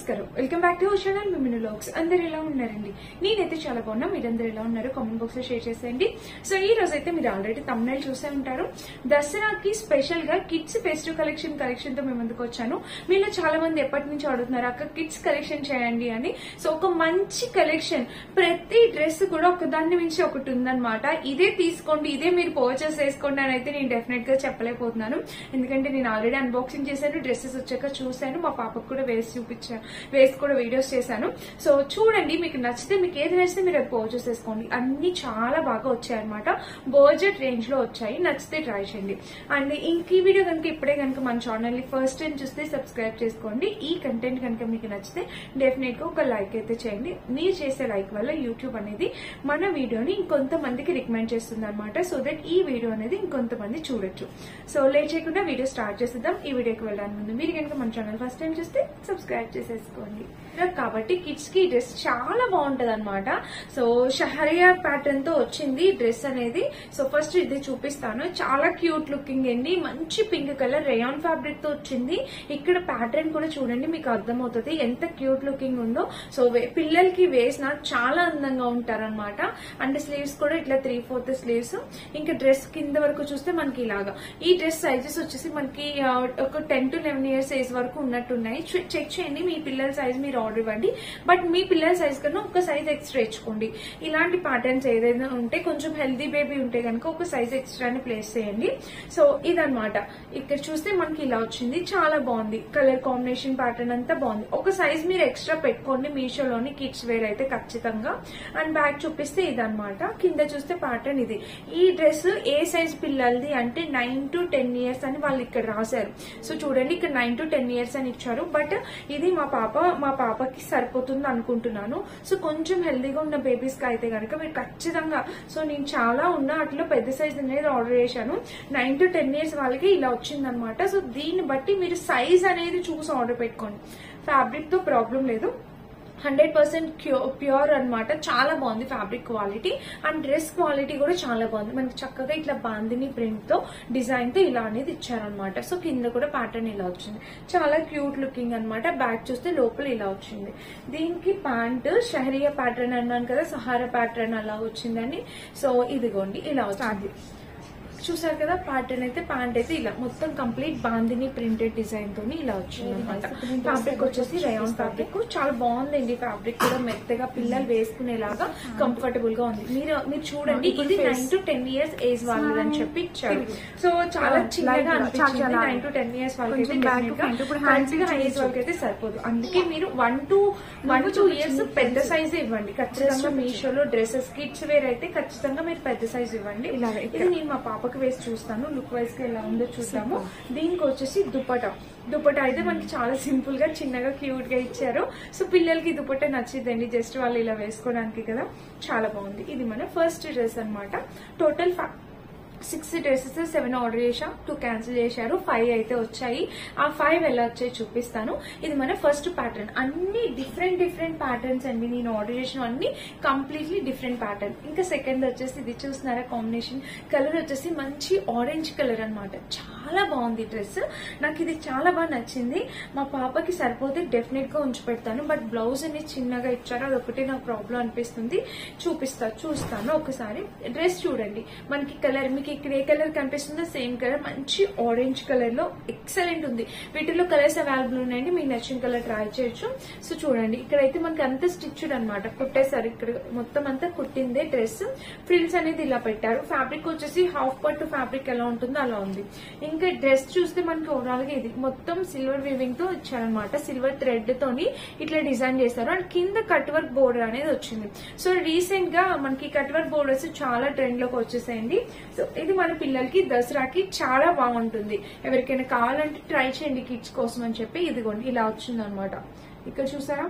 నమస్కారం, welcome back to channel మిమిను vlogs. అందరు ఎలా ఉన్నారండి? నేనైతే చాలా బాగున్నా. మీరందరూ ఎలా ఉన్నారు కామెంట్ బాక్స్ లో షేర్ చేసేయండి. సో ఈ రోజు అయితే మీరు ఆల్రెడీ థంబ్నైల్ చూసే ఉంటారు. దసరాకి స్పెషల్ గా కిడ్స్ ఫెస్టివ్ కలెక్షన్ తో మేము ముందుకు వచ్చాను. మీలో చాలా మంది ఎప్పటి నుంచి అడుగుతున్నారు అక్క కిడ్స్ కలెక్షన్ చేయండి అని. సో ఒక మంచి కలెక్షన్, ప్రతి డ్రెస్ కూడా ఒకదాన్ని మించి ఒకటి ఉందన్నమాట. ఇదే తీసుకోండి, ఇదే మీరు పర్చేస్ చేసుకోండి అని అయితే నేను డెఫినెట్ గా చెప్పలేకపోతున్నాను. ఎందుకంటే నేను ఆల్రెడీ అన్బాక్సింగ్ చేశాను, డ్రెస్సెస్ వచ్చాక చూశాను, మా పాపకు కూడా వేసి కూడా వీడియోస్ చేశాను. సో చూడండి, మీకు నచ్చితే, మీకు ఏది నచ్చితే మీరు అది పర్చేస్ చేసుకోండి. అన్ని చాలా బాగా వచ్చాయన్నమాట. బడ్జెట్ రేంజ్ లో వచ్చాయి. నచ్చితే ట్రై చేయండి. అండ్ ఇంక ఈ వీడియో కనుక ఇప్పుడే కనుక మన ఛానల్ ని ఫస్ట్ టైం చూస్తే సబ్స్క్రైబ్ చేసుకోండి. ఈ కంటెంట్ కనుక మీకు నచ్చితే డెఫినెట్ గా ఒక లైక్ అయితే చేయండి. మీరు చేసే లైక్ వల్ల యూట్యూబ్ అనేది మన వీడియోని ఇంకొంతమందికి రికమెండ్ చేస్తుంది అనమాట. సో దట్ ఈ వీడియో అనేది ఇంకొంతమంది చూడొచ్చు. సో లేట్ చేయకుండా వీడియో స్టార్ట్ చేసేద్దాం. ఈ వీడియోకి వెళ్ళడానికి ముందు మీరు కనుక మన ఛానల్ ఫస్ట్ టైం చూస్తే సబ్స్క్రైబ్ చేసేసుకోండి. కాబట్టి కిడ్స్ కి డ్రెస్ చాలా బాగుంటది అనమాట. సో షహరియా ప్యాటర్న్ తో వచ్చింది డ్రెస్ అనేది. సో ఫస్ట్ ఇది చూపిస్తాను. చాలా క్యూట్ లుకింగ్ అండి. మంచి పింక్ కలర్ రేయాన్ ఫ్యాబ్రిక్ తో వచ్చింది. ఇక్కడ ప్యాటర్న్ కూడా చూడండి, మీకు అర్థమవుతుంది ఎంత క్యూట్ లుకింగ్ ఉందో. సో పిల్లలకి వేసిన చాలా అందంగా ఉంటారనమాట. అండ్ స్లీవ్స్ కూడా ఇట్లా 3/4 స్లీవ్స్. ఇంకా డ్రెస్ కింద వరకు చూస్తే మనకి ఇలాగా. ఈ డ్రెస్ సైజెస్ వచ్చేసి మనకి ఒక 10 to 11 years ఏజ్ వరకు ఉన్నట్టున్నాయి. చెక్ చేయండి, మీ పిల్లల సైజ్ మీరు ఆర్డర్ ఇవ్వండి. బట్ మీ పిల్లల సైజ్ కన్నా ఒక సైజ్ ఎక్స్ట్రా ఇచ్చుకోండి. ఇలాంటి ప్యాటర్న్స్ ఏదైనా ఉంటే, కొంచెం హెల్దీ బేబీ ఉంటే కనుక ఒక సైజ్ ఎక్స్ట్రాని ప్లేస్ చేయండి. సో ఇదనమాట. ఇక్కడ చూస్తే మనకి ఇలా వచ్చింది. చాలా బాగుంది. కలర్ కాంబినేషన్ ప్యాటర్న్ అంతా బాగుంది. ఒక సైజ్ మీరు ఎక్స్ట్రా పెట్టుకోండి మీషోలోని కిడ్స్ వేర్ అయితే ఖచ్చితంగా. అండ్ బ్యాక్ చూపిస్తే ఇదనమాట. కింద చూస్తే ప్యాటర్న్ ఇది. ఈ డ్రెస్ ఏ సైజ్ పిల్లలది అంటే 9 to 10 years అని వాళ్ళు ఇక్కడ రాశారు. సో చూడండి, ఇక్కడ 9 to 10 years అని ఇచ్చారు. బట్ ఇది మా పాపకి సరిపోతుంది అనుకుంటున్నాను. సో కొంచెం హెల్దీగా ఉన్న బేబీస్ కి అయితే కనుక మీరు ఖచ్చితంగా, సో నేను చాలా అట్లా పెద్ద సైజ్ అనేది ఆర్డర్ చేశాను. 9 to 10 years వాళ్ళకి ఇలా వచ్చిందనమాట. సో దీన్ని బట్టి మీరు సైజ్ అనేది చూసి ఆర్డర్ పెట్టుకోండి. ఫ్యాబ్రిక్ తో ప్రాబ్లం లేదు. 100% ప్యూర్ అనమాట. చాలా బాగుంది fabric quality. And dress quality కూడా చాలా బాగుంది. మనకి చక్కగా ఇట్లా బాందిని ప్రింట్ తో డిజైన్ తో ఇలా అనేది ఇచ్చారనమాట. సో కింద కూడా ప్యాటర్న్ ఇలా వచ్చింది. చాలా క్యూట్ లుకింగ్ అనమాట. బ్యాక్ చూస్తే లోపల ఇలా వచ్చింది. దీనికి ప్యాంట్ షహరియా ప్యాటర్న్ అన్నాను కదా, సహారా ప్యాటర్న్ అలా వచ్చిందని. సో ఇదిగోండి ఇలా వచ్చింది. చూసారు కదా ప్యాటర్న్ అయితే. ప్యాంట్ అయితే ఇలా మొత్తం కంప్లీట్ బాందిని ప్రింటెడ్ డిజైన్ తోని ఇలా వచ్చింది అనమాట. ఫ్యాబ్రిక్ వచ్చేసి రేయాన్ ఫ్యాబ్రిక్. చాలా బాగుందండి ఫ్యాబ్రిక్ కూడా. మెత్తగా పిల్లలు వేసుకునేలాగా కంఫర్టబుల్ గా ఉంది. మీరు చూడండి, ఇది 9 to 10 years ఏజ్ వాళ్ళది అని చెప్పి ఇచ్చారు. సో చాలా చిన్నగా అనిపించింది. 9 to 10 years వాళ్ళకి ఏజ్ వాళ్ళకి అయితే సరిపోదు. అందుకే మీరు 1 to 2 years పెద్ద సైజ్ ఇవ్వండి ఖచ్చితంగా. మీషోలో డ్రెస్సెస్ కిడ్స్ వేర్ అయితే ఖచ్చితంగా మీరు పెద్ద సైజ్ ఇవ్వండి. ఇది నేను మా పాపకి వేసి చూస్తాను, లుక్ వైజ్ గా ఎలా ఉందో చూద్దాము. దీనికి వచ్చేసి దుపట్టా అయితే మనకి చాలా సింపుల్ గా చిన్నగా క్యూట్ గా ఇచ్చారు. సో పిల్లలకి దుపట్టా నచ్చిద్దండి, జస్ట్ వాళ్ళు ఇలా వేసుకోవడానికి కదా. చాలా బాగుంది. ఇది మన ఫస్ట్ డ్రెస్ అనమాట. టోటల్ 6 డ్రెస్సెస్ 7 ఆర్డర్ చేశాం, 2 క్యాన్సిల్ చేశారు, 5 అయితే వచ్చాయి. ఆ 5 ఎలా వచ్చాయి చూపిస్తాను. ఇది మన ఫస్ట్ ప్యాటర్న్. అన్ని డిఫరెంట్ ప్యాటర్న్స్ అండి. నేను ఆర్డర్ చేసిన అన్ని కంప్లీట్లీ డిఫరెంట్ ప్యాటర్న్. ఇంకా సెకండ్ వచ్చేసి ఇది చూస్తున్నారా, కాంబినేషన్ కలర్ వచ్చేసి మంచి ఆరెంజ్ కలర్ అనమాట. చాలా బాగుంది డ్రెస్. నాకు ఇది చాలా బాగా నచ్చింది. మా పాపకి సరిపోతే డెఫినెట్ గా ఉంచి పెడతాను. బట్ బ్లౌజ్ అనేది చిన్నగా ఇచ్చారు, అదొకటి నాకు ప్రాబ్లం అనిపిస్తుంది. చూస్తాను ఒకసారి. డ్రెస్ చూడండి, మనకి కలర్ మీకు ఇక్కడ ఏ కలర్ కనిపిస్తుందో సేమ్ కలర్, మంచి ఆరెంజ్ కలర్ లో ఎక్సలెంట్ ఉంది. వీటిలో కలర్స్ అవైలబుల్ ఉన్నాయండి, మీకు నచ్చిన కలర్ ట్రై చేయొచ్చు. సో చూడండి, ఇక్కడైతే మనకి అంతా స్టిచ్డ్ అనమాట, కుట్టేసారు. ఇక్కడ మొత్తం అంతా కుట్టిందే డ్రెస్. ఫ్రిల్స్ అనేది ఇలా పెట్టారు. ఫ్యాబ్రిక్ వచ్చేసి హాఫ్ పట్టు ఫ్యాబ్రిక్ ఎలా ఉంటుందో అలా ఉంది. ఇంకా డ్రెస్ చూస్తే మనకి ఓవరాల్ గా ఇది మొత్తం సిల్వర్ వీవింగ్ తో ఇచ్చారనమాట. సిల్వర్ థ్రెడ్ తోని ఇట్లా డిజైన్ చేశారు. అండ్ కింద కట్ వర్క్ బోర్డర్ అనేది వచ్చింది. సో రీసెంట్ గా మనకి కట్ వర్క్ బోర్డర్స్ చాలా ట్రెండ్ లోకి వచ్చేసాయండి. సో ఇది మన పిల్లలకి దసరాకి చాలా బాగుంటుంది. ఎవరికైనా కావాలంటే ట్రై చేయండి కిడ్స్ కోసం అని చెప్పి. ఇదిగోండి ఇలా వచ్చింది అనమాట. ఇక్కడ చూసారా,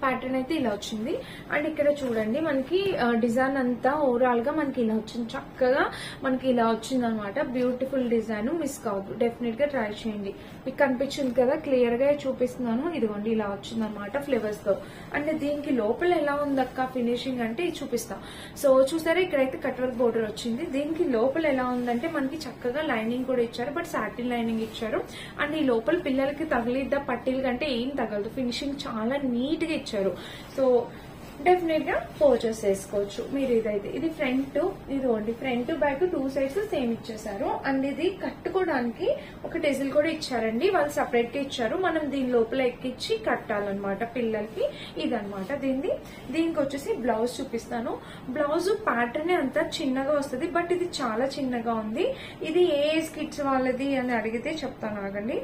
ప్యాటర్న్ అయితే ఇలా వచ్చింది. అండ్ ఇక్కడ చూడండి మనకి డిజైన్ అంతా ఓవరాల్ గా మనకి ఇలా వచ్చింది, చక్కగా మనకి ఇలా వచ్చింది అనమాట. బ్యూటిఫుల్ డిజైన్, మిస్ కావద్దు, డెఫినెట్ గా ట్రై చేయండి. మీకు కనిపించింది కదా, క్లియర్ గా చూపిస్తున్నాను. ఇదిగోండి ఇలా వచ్చింది అనమాట ఫ్లేవర్స్ తో. అండ్ దీనికి లోపల ఎలా ఉందక్క ఫినిషింగ్ అంటే ఇది చూపిస్తా. సో చూసారా, ఇక్కడైతే కట్ వర్క్ బోర్డర్ వచ్చింది. దీనికి లోపల ఎలా ఉందంటే మనకి చక్కగా లైనింగ్ కూడా ఇచ్చారు, బట్ సాటిన్ లైనింగ్ ఇచ్చారు. అండ్ ఈ లోపల పిల్లలకి తగిలిద్ద పట్టీలు కంటే ఏం తగలదు, ఫినిషింగ్ చాలా నీట్ గా ఇచ్చారు. సో డెఫినెట్ గా పర్చేస్ చేసుకోవచ్చు మీరు. ఇదైతే ఇది ఫ్రంట్, ఇదిగోండి ఫ్రంట్ బ్యాక్ 2 సైడ్స్ సేమ్ ఇచ్చేసారు. అండ్ ఇది కట్టుకోవడానికి ఒక టెజిల్ కూడా ఇచ్చారండి, వాళ్ళు సపరేట్ గా ఇచ్చారు. మనం దీని లోపల ఎక్కించి కట్టాలన్నమాట పిల్లలకి. ఇదనమాట దీనికి వచ్చేసి బ్లౌజ్ చూపిస్తాను. బ్లౌజ్ ప్యాటర్న్ అంతా చిన్నగా వస్తుంది, బట్ ఇది చాలా చిన్నగా ఉంది. ఇది ఏ ఏజ్ కిడ్స్ వాళ్ళది అని అడిగితే చెప్తాను, ఆగండి.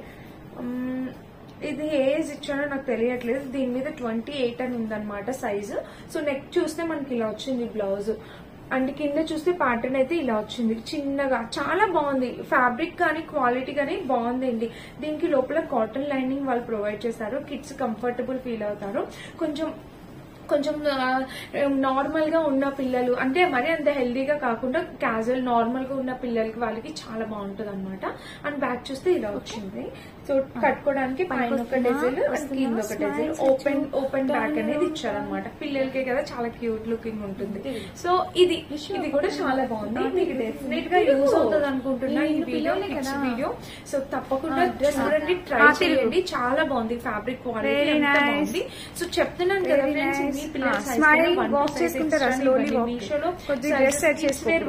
ఇది ఏ ఏజ్ ఇచ్చానో నాకు తెలియట్లేదు. దీని మీద 28 అని ఉందన్నమాట సైజు. సో నెక్ చూస్తే మనకి ఇలా వచ్చింది బ్లౌజ్. అండ్ కింద చూస్తే ప్యాటర్న్ అయితే ఇలా వచ్చింది చిన్నగా, చాలా బాగుంది. ఫ్యాబ్రిక్ కానీ క్వాలిటీ కానీ బాగుందండి. దీనికి లోపల కాటన్ లైనింగ్ వాళ్ళు ప్రొవైడ్ చేశారు, కిడ్స్ కంఫర్టబుల్ ఫీల్ అవుతారు. కొంచెం నార్మల్ గా ఉన్న పిల్లలు, అంటే మరి అంత హెల్దీగా కాకుండా క్యాజువల్ నార్మల్ గా ఉన్న పిల్లలకి వాళ్ళకి చాలా బాగుంటది అనమాట. అండ్ బ్యాక్ చూస్తే ఇలా వచ్చింది. సో కట్టుకోవడానికి పైన ఒక డెజిల్, కింద ఒక డెజిల్, ఓపెన్ బ్యాక్ అనేది ఇచ్చారనమాట. పిల్లలకే కదా చాలా క్యూట్ లుకింగ్ ఉంటుంది. సో ఇది కూడా చాలా బాగుంది. మీకు డెఫినెట్ గా యూజ్ అవుతుంది అనుకుంటున్నా ఈ వీడియో. సో తప్పకుండా చూడండి, ట్రై చేయండి. చాలా బాగుంది, ఫ్యాబ్రిక్ క్వాలిటీ అంతా బాగుంది. సో చెప్తున్నాను కదా ఫ్రెండ్స్, మీషోలో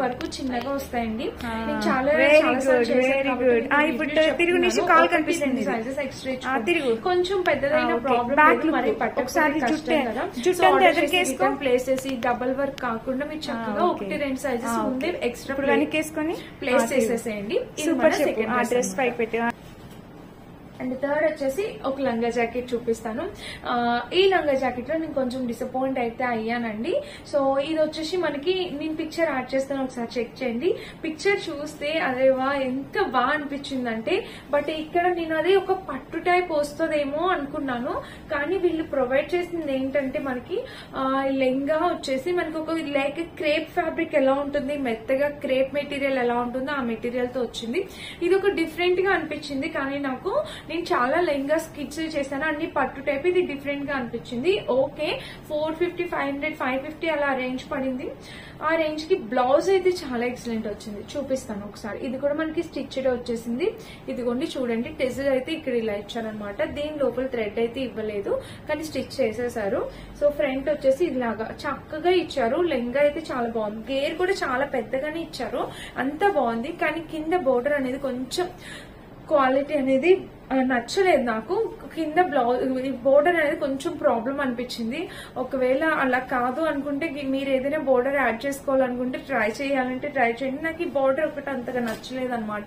వరకు చిన్నగా వస్తాయండి. చాలా సైజెస్ ఎక్స్ట్రా కొంచెం పెద్దదైన ప్రాబ్లం మరి పట్టొకసారి ప్లేస్ చేసి డబల్ వర్క్ కాకుండా మీరు చక్కగా 1-2 సైజెస్ ముందే ఎక్స్ట్రా ప్లేస్ చేసేసేయండి. డ్రెస్ పైకి పెట్టి. అండ్ థర్డ్ వచ్చేసి ఒక లంగా జాకెట్ చూపిస్తాను. ఈ లంగా జాకెట్ లో నేను కొంచెం డిసప్పాయింట్ అయితే అయ్యానండి. సో ఇది వచ్చేసి మనకి, నేను పిక్చర్ యాడ్ చేస్తాను, ఒకసారి చెక్ చేయండి. పిక్చర్ చూస్తే అదేవా ఎంత బాగా అనిపించిందంటే, బట్ ఇక్కడ నేను అది ఒక పట్టు టైప్ వస్తుందేమో అనుకున్నాను. కానీ వీళ్ళు ప్రొవైడ్ చేసింది ఏంటంటే మనకి లెంగా వచ్చేసి మనకి ఒక లైక్ క్రేప్ ఫ్యాబ్రిక్ ఎలా ఉంటుంది, మెత్తగా క్రేప్ మెటీరియల్ ఎలా ఉంటుందో ఆ మెటీరియల్ తో వచ్చింది. ఇది ఒక డిఫరెంట్ గా అనిపించింది. కానీ నాకు, నేను చాలా లెంగా స్కిట్స్ చేశాను, అన్ని పట్టు టైప్. ఇది డిఫరెంట్ గా అనిపించింది. ఓకే, 450, 500, 550 అలా రేంజ్ పడింది. ఆ రేంజ్ కి బ్లౌజ్ అయితే చాలా ఎక్సలెంట్ వచ్చింది, చూపిస్తాను ఒకసారి. ఇది కూడా మనకి స్టిచ్డ్ వచ్చేసింది. ఇదిగోండి చూడండి, టెజిల్ అయితే ఇక్కడ ఇలా ఇచ్చారనమాట. దీని లోపల థ్రెడ్ అయితే ఇవ్వలేదు, కానీ స్టిచ్ చేసేసారు. సో ఫ్రంట్ వచ్చేసి ఇలాగా చక్కగా ఇచ్చారు. లెంగా అయితే చాలా బాగుంది. గేర్ కూడా చాలా పెద్దగానే ఇచ్చారు, అంత బాగుంది. కానీ కింద బోర్డర్ అనేది కొంచెం క్వాలిటీ అనేది నచ్చలేదు నాకు. కింద బ్లౌజ్ బోర్డర్ అనేది కొంచెం ప్రాబ్లం అనిపించింది. ఒకవేళ అలా కాదు అనుకుంటే, మీరు ఏదైనా బోర్డర్ యాడ్ చేసుకోవాలనుకుంటే ట్రై చేయండి. నాకు ఈ బోర్డర్ ఒకటి అంతగా నచ్చలేదు అనమాట.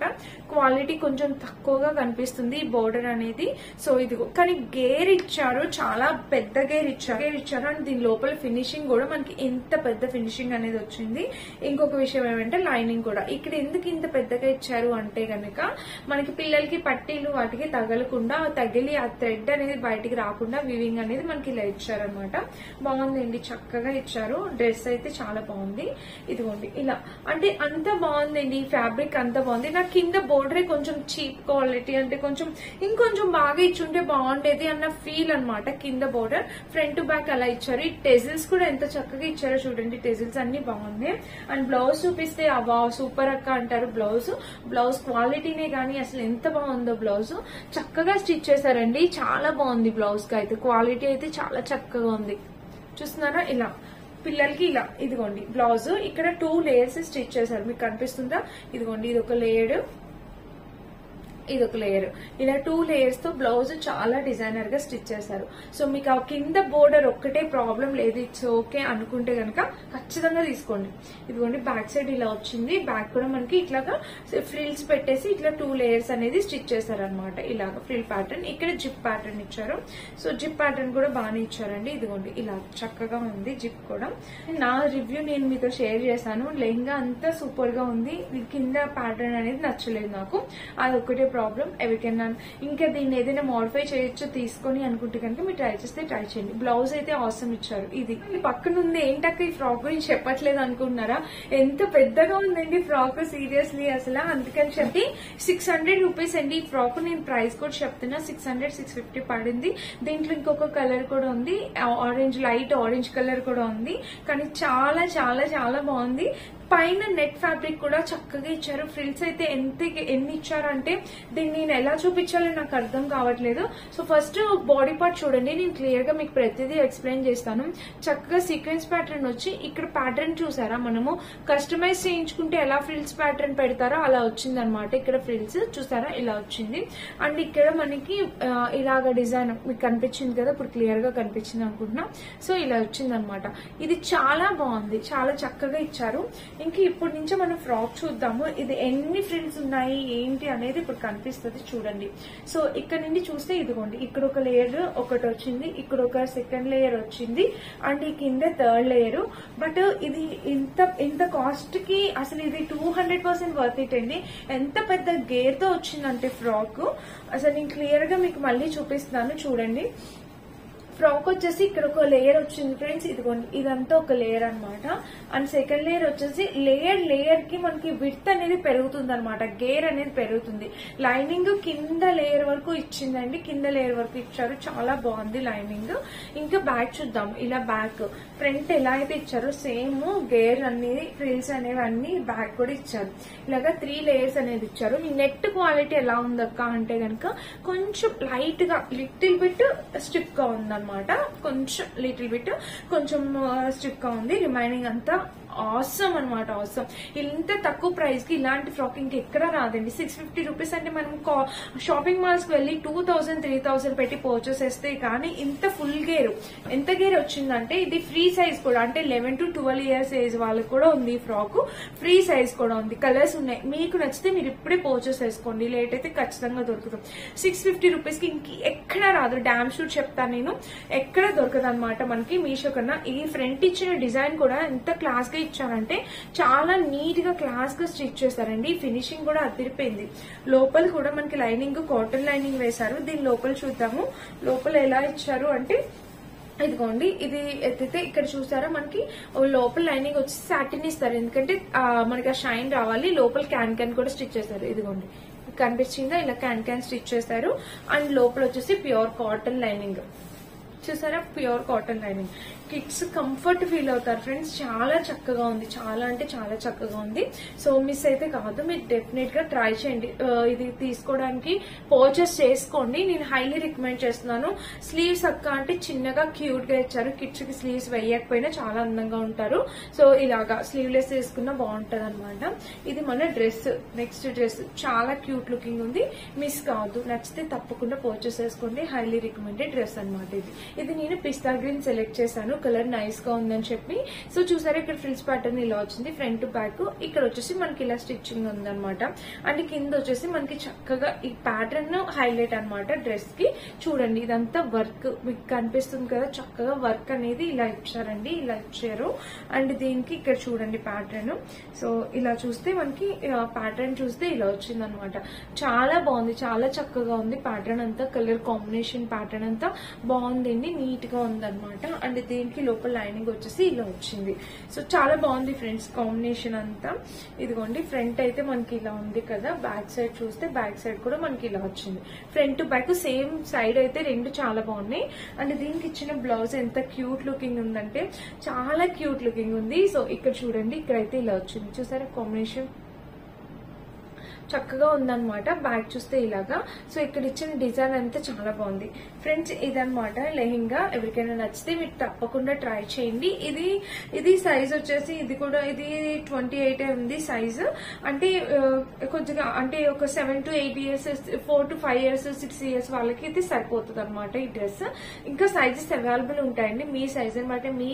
క్వాలిటీ కొంచెం తక్కువగా కనిపిస్తుంది ఈ బోర్డర్ అనేది. సో ఇదిగో, కానీ గేర్ ఇచ్చారు, చాలా పెద్ద గేర్ ఇచ్చారు. అండ్ దీని లోపల ఫినిషింగ్ కూడా మనకి ఎంత పెద్ద ఫినిషింగ్ అనేది వచ్చింది. ఇంకొక విషయం ఏమంటే లైనింగ్ కూడా ఇక్కడ ఎందుకు ఇంత పెద్దగా ఇచ్చారు అంటే గనక, మనకి పిల్లలకి పట్టీలు వాటికి తగలకుండా, తగిలి ఆ థ్రెడ్ అనేది బయటికి రాకుండా వివింగ్ అనేది మనకి ఇలా ఇచ్చారనమాట. బాగుందండి, చక్కగా ఇచ్చారు. డ్రెస్ అయితే చాలా బాగుంది. ఇదిగోండి ఇలా, అంటే అంత బాగుందండి. ఈ ఫ్యాబ్రిక్ అంత బాగుంది. నాకు కింద బోర్డరే కొంచెం చీప్ క్వాలిటీ, అంటే ఇంకొంచెం బాగా ఇచ్చుంటే బాగుండేది అన్న ఫీల్ అనమాట. కింద బోర్డర్, ఫ్రంట్ బ్యాక్ అలా ఇచ్చారు. ఈ టెజిల్స్ కూడా ఎంత చక్కగా ఇచ్చారో చూడండి, టెజిల్స్ అన్ని బాగున్నాయి. అండ్ బ్లౌజ్ చూపిస్తే సూపర్ అక్క అంటారు. బ్లౌజ్ క్వాలిటీనే కానీ అసలు ఎంత బాగుందో బ్లౌజ్. చక్కగా స్టిచ్ చేశారండి, చాలా బాగుంది. బ్లౌజ్ కి అయితే క్వాలిటీ అయితే చాలా చక్కగా ఉంది. చూస్తున్నారా, ఇలా పిల్లలకి ఇలా. ఇదిగోండి బ్లౌజ్, ఇక్కడ 2 లేయర్స్ స్టిచ్ చేశారు, మీకు కనిపిస్తుందా? ఇదిగోండి, ఇది ఒక లేయర్, ఇది ఒక లేయర్. ఇలా 2 లేయర్స్ తో బ్లౌజ్ చాలా డిజైనర్ గా స్టిచ్ చేశారు. సో మీకు ఆ కింద బోర్డర్ ఒక్కటే ప్రాబ్లం లేదు, ఇట్స్ ఓకే అనుకుంటే గనక ఖచ్చితంగా తీసుకోండి. ఇదిగోండి బ్యాక్ సైడ్ ఇలా వచ్చింది. బ్యాక్ కూడా మనకి ఇట్లాగా ఫ్రిల్స్ పెట్టేసి ఇట్లా 2 లేయర్స్ అనేది స్టిచ్ చేశారనమాట. ఇలాగా ఫ్రిల్ ప్యాటర్న్, ఇక్కడ జిప్ ప్యాటర్న్ ఇచ్చారు. సో జిప్ ప్యాటర్న్ కూడా బాగానే ఇచ్చారండి. ఇదిగోండి ఇలా చక్కగా ఉంది జిప్ కూడా. నా రివ్యూ నేను మీతో షేర్ చేశాను. లెహంగా అంతా సూపర్ గా ఉంది. కింద ప్యాటర్న్ అనేది నచ్చలేదు నాకు, అది ఒకటే ప్రాబ్లం. ఎవరికైనా ఇంకా దీన్ని ఏదైనా మోడిఫై చేయొచ్చు తీసుకొని అనుకుంటే కనుక మీరు ట్రై చేస్తే ట్రై చేయండి. బ్లౌజ్ అయితే ఆసమ్ ఇచ్చారు. ఇది పక్కన ఉంది ఏంటక్క ఈ ఫ్రాక్ గురించి చెప్పట్లేదు అనుకుంటున్నారా? ఎంత పెద్దగా ఉందండి ఫ్రాక్, సీరియస్లీ అసలు. అందుకని చెప్పి 600 రూపీస్ అండి ఈ ఫ్రాక్. నేను ప్రైస్ కూడా చెప్తున్నా, 600-650 పడింది. దీంట్లో ఇంకొక కలర్ కూడా ఉంది, ఆరెంజ్, లైట్ ఆరెంజ్ కలర్ కూడా ఉంది. కానీ చాలా చాలా చాలా బాగుంది. పైన నెట్ ఫ్యాబ్రిక్ కూడా చక్కగా ఇచ్చారు. ఫ్రిల్స్ అయితే ఎన్ని ఇచ్చారంటే దీన్ని నేను ఎలా చూపించాలో నాకు అర్థం కావట్లేదు. సో ఫస్ట్ బాడీ పార్ట్ చూడండి, నేను క్లియర్ గా మీకు ప్రతిదీ ఎక్స్ప్లెయిన్ చేస్తాను. చక్కగా సీక్వెన్స్ ప్యాటర్న్ వచ్చి ఇక్కడ ప్యాటర్న్ చూసారా, మనము కస్టమైజ్ చేయించుకుంటే ఎలా ఫ్రిల్స్ ప్యాటర్న్ పెడతారో అలా వచ్చింది అనమాట. ఇక్కడ ఫ్రిల్స్ చూసారా ఇలా వచ్చింది. అండ్ ఇక్కడ మనకి ఇలాగ డిజైన్ మీకు కనిపించింది కదా, ఇప్పుడు క్లియర్ గా కనిపించింది అనుకుంటున్నా. సో ఇలా వచ్చింది అనమాట. ఇది చాలా బాగుంది, చాలా చక్కగా ఇచ్చారు. ఇంక ఇప్పటి నుంచి మనం ఫ్రాక్ చూద్దాము. ఇది ఎన్ని ఫ్రిల్స్ ఉన్నాయి ఏంటి అనేది ఇప్పుడు కనిపిస్తుంది చూడండి. సో ఇక్కడ నుండి చూస్తే ఇదిగోండి, ఇక్కడ ఒక లేయర్ ఒకటి వచ్చింది, ఇక్కడ ఒక సెకండ్ లేయర్ వచ్చింది, అండ్ ఈ కింద థర్డ్ లేయర్. బట్ ఇది ఇంత కాస్ట్ కి అసలు ఇది 200% వర్త్ ఇట్ అండి. ఎంత పెద్ద గేర్ తో వచ్చిందంటే ఫ్రాక్, అసలు నేను క్లియర్ గా మీకు మళ్ళీ చూపిస్తున్నాను చూడండి. ఫ్రాక్ వచ్చేసి ఇక్కడ ఒక లేయర్ వచ్చింది ఫ్రెండ్స్, ఇదిగోండి ఇదంతా ఒక లేయర్ అనమాట. అండ్ సెకండ్ లేయర్ వచ్చేసి లేయర్ కి మనకి విడ్త్ అనేది పెరుగుతుంది అనమాట, గేర్ అనేది పెరుగుతుంది. లైనింగ్ కింద లేయర్ వరకు ఇచ్చిందండి, కింద లేయర్ వరకు ఇచ్చారు, చాలా బాగుంది లైనింగ్. ఇంకా బ్యాక్ చూద్దాం. ఇలా బ్యాక్ ఫ్రంట్ ఎలా అయితే ఇచ్చారో సేమ్ గేర్ అనేది ఫ్రిల్స్ అనేవి అన్ని బ్యాక్ కూడా ఇచ్చారు. ఇలాగా 3 లేయర్స్ అనేది ఇచ్చారు. ఈ నెట్ క్వాలిటీ ఎలా ఉందక్క అంటే గనక కొంచెం లైట్ గా లిటిల్ బిట్ స్టిఫ్ గా ఉంది అనమాట, కొంచెం లిటిల్ బిట్ కొంచెం స్టిఫ్ గా ఉంది. రిమైనింగ్ అంతా ఆసమ్ అనమాట, ఆసమ్. ఇంత తక్కువ ప్రైస్ కి ఇలాంటి ఫ్రాక్ ఇంకెక్కడా రాదండి. 650 రూపీస్ అంటే మనం షాపింగ్ మాల్స్ కి వెళ్లి 2000-3000 పెట్టి పర్చేస్ చేస్తే కానీ ఇంత ఫుల్ గేర్, ఎంత గేర్ వచ్చిందంటే ఇది ఫ్రీ సైజ్ కూడా, అంటే 11 to 12 ఇయర్స్ ఏజ్ వాళ్ళకి కూడా ఉంది ఈ ఫ్రాక్. ఫ్రీ సైజ్ కూడా ఉంది, కలర్స్ ఉన్నాయి. మీకు నచ్చితే మీరు ఇప్పుడే పర్చేస్ చేసుకోండి, లేట్ అయితే ఖచ్చితంగా దొరుకుతుంది. 650 రూపీస్ కి ఇంక ఎక్కడా రాదు, డామ్ షూట్ చెప్తాను నేను, ఎక్కడ దొరకదు అనమాట మనకి మీషో కన్నా. ఈ ఫ్రంట్ ఇచ్చిన డిజైన్ కూడా ఎంత క్లాస్ గా ఇచ్చారంటే చాలా నీట్ గా క్లాస్ గా స్టిచ్ చేస్తారండి. ఫినిషింగ్ కూడా అదిరిపోయింది. లోపల కూడా మనకి లైనింగ్ కాటన్ లైనింగ్ వేశారు. దీని లోపల చూద్దాము. లోపల ఎలా ఇచ్చారు అంటే ఇదిగోండి, ఇది ఎత్తితే ఇక్కడ చూసారా మనకి లోపల లైనింగ్ వచ్చి సాటిన్ ఇస్తారు, ఎందుకంటే మనకి ఆ షైన్ రావాలి. లోపల క్యాన్ కూడా స్టిచ్ చేస్తారు. ఇదిగోండి కనిపించిందా, ఇలా క్యాన్ స్టిచ్ చేస్తారు. అండ్ లోపల వచ్చేసి ప్యూర్ కాటన్ లైనింగ్ చూసారా, pure cotton lining. Kids comfort feel అవుతారు ఫ్రెండ్స్. చాలా చక్కగా ఉంది, చాలా అంటే చాలా చక్కగా ఉంది. సో మిస్ అయితే కాదు, మీరు డెఫినెట్ గా ట్రై చేయండి. ఇది తీసుకోవడానికి పర్చేస్ చేసుకోండి, నేను హైలీ రికమెండ్ చేస్తున్నాను. స్లీవ్స్ అక్క అంటే చిన్నగా క్యూట్ గా ఇచ్చారు. కిడ్స్ కి స్లీవ్స్ వేయకపోయినా చాలా అందంగా ఉంటారు. సో ఇలాగా స్లీవ్లెస్ వేసుకున్నా బాగుంటది అనమాట. ఇది మన డ్రెస్, నెక్స్ట్ డ్రెస్ చాలా క్యూట్ లుకింగ్ ఉంది. మిస్ కాదు, నచ్చితే తప్పకుండా పర్చేస్ చేసుకోండి. హైలీ రికమెండెడ్ డ్రెస్ అనమాట ఇది. ఇది నేను పిస్తా గ్రీన్ సెలెక్ట్ చేశాను, కలర్ నైస్ గా ఉందని చెప్పి. సో చూసారా ఇక్కడ ఫ్రిల్స్ ప్యాటర్న్ ఇలా వచ్చింది, ఫ్రంట్ బ్యాక్. ఇక్కడ వచ్చేసి మనకి ఇలా స్టిచ్చింగ్ ఉందన్నమాట. అండ్ కింద వచ్చేసి మనకి చక్కగా ఈ ప్యాటర్న్ హైలైట్ అనమాట డ్రెస్ కి. చూడండి ఇదంతా వర్క్ మీకు కనిపిస్తుంది కదా, చక్కగా వర్క్ అనేది ఇలా ఇచ్చారండి, ఇలా ఇచ్చారు. అండ్ దీనికి ఇక్కడ చూడండి ప్యాటర్న్. సో ఇలా చూస్తే మనకి ప్యాటర్న్ చూస్తే ఇలా వచ్చింది అనమాట. చాలా బాగుంది, చాలా చక్కగా ఉంది ప్యాటర్న్ అంతా. కలర్ కాంబినేషన్ ప్యాటర్న్ అంతా బాగుందండి, నీట్ గా ఉంది అనమాట. అండ్ దీనికి లోపల లైనింగ్ వచ్చేసి ఇలా వచ్చింది. సో చాలా బాగుంది ఫ్రెండ్స్ కాంబినేషన్ అంతా. ఇదిగోండి ఫ్రంట్ అయితే మనకి ఇలా ఉంది కదా, బ్యాక్ సైడ్ చూస్తే బ్యాక్ సైడ్ కూడా మనకి ఇలా వచ్చింది. ఫ్రంట్ బ్యాక్ సేమ్ సైడ్ అయితే రెండు చాలా బాగున్నాయి. అండ్ దీనికి ఇచ్చిన బ్లౌజ్ ఎంత క్యూట్ లుకింగ్ ఉందంటే చాలా క్యూట్ లుకింగ్ ఉంది. సో ఇక్కడ చూడండి, ఇక్కడైతే ఇలా వచ్చింది చూసారా, కాంబినేషన్ చక్కగా ఉందన్నమాట. బ్యాక్ చూస్తే ఇలాగా. సో ఇక్కడ ఇచ్చిన డిజైన్ అంతా చాలా బాగుంది ఫ్రెండ్స్. ఇదన్నమాట లెహెంగా. ఎవరికైనా నచ్చితే మీరు తప్పకుండా ట్రై చేయండి. ఇది సైజ్ వచ్చేసి ఇది కూడా ఇది 28 ఉంది సైజు. అంటే కొద్దిగా అంటే ఒక 7 to 8 years, 4 to 5 years, 6 years వాళ్ళకి ఇది సరిపోతుంది అనమాట ఈ డ్రెస్. ఇంకా సైజెస్ అవైలబుల్ ఉంటాయండి, మీ సైజ్ అనమాట. మీ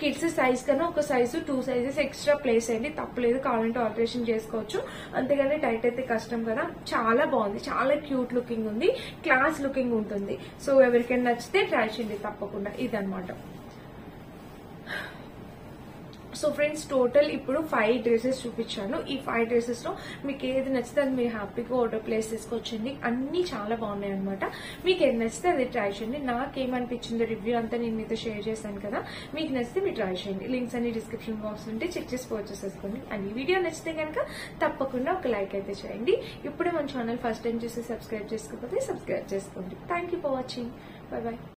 కిడ్స్ సైజ్ కన్నా ఒక సైజు 2 సైజెస్ ఎక్స్ట్రా ప్లేస్ అయ్యండి, తప్పలేదు. కావాలంటే ఆల్టరేషన్ చేసుకోవచ్చు, అంతేగాని టైట్ అయితే కష్టం కదా. చాలా బాగుంది, చాలా క్యూట్ లుకింగ్ ఉంది, క్లాస్ లుకింగ్ ఉంటుంది. సో ఎవరికైనా నచ్చితే ట్రై చేయండి తప్పకుండా. ఇదన్నమాట. సో ఫ్రెండ్స్ టోటల్ ఇప్పుడు 5 డ్రెస్సెస్ చూపించాను. ఈ 5 డ్రెస్సెస్ లో మీకు ఏది నచ్చితే అది మీరు హ్యాపీగా ఆర్డర్ ప్లేస్ చేసుకోవచ్చండి. అన్ని చాలా బాగున్నాయి అనమాట. మీకు ఏది నచ్చితే అది ట్రై చేయండి. నాకేమనిపించిందో రివ్యూ అంతా నేను మీతో షేర్ చేశాను కదా, మీకు నచ్చితే మీరు ట్రై చేయండి. లింక్స్ అన్ని డిస్క్రిప్షన్ బాక్స్ ఉంటే చెక్ చేసి పర్చేస్ చేసుకోండి. అండ్ ఈ వీడియో నచ్చితే కనుక తప్పకుండా ఒక లైక్ అయితే చేయండి. ఇప్పుడు మన ఛానల్ ఫస్ట్ టైం చూసి సబ్స్క్రైబ్ చేసుకోకపోతే సబ్స్క్రైబ్ చేసుకోండి. Thank you for watching. By by.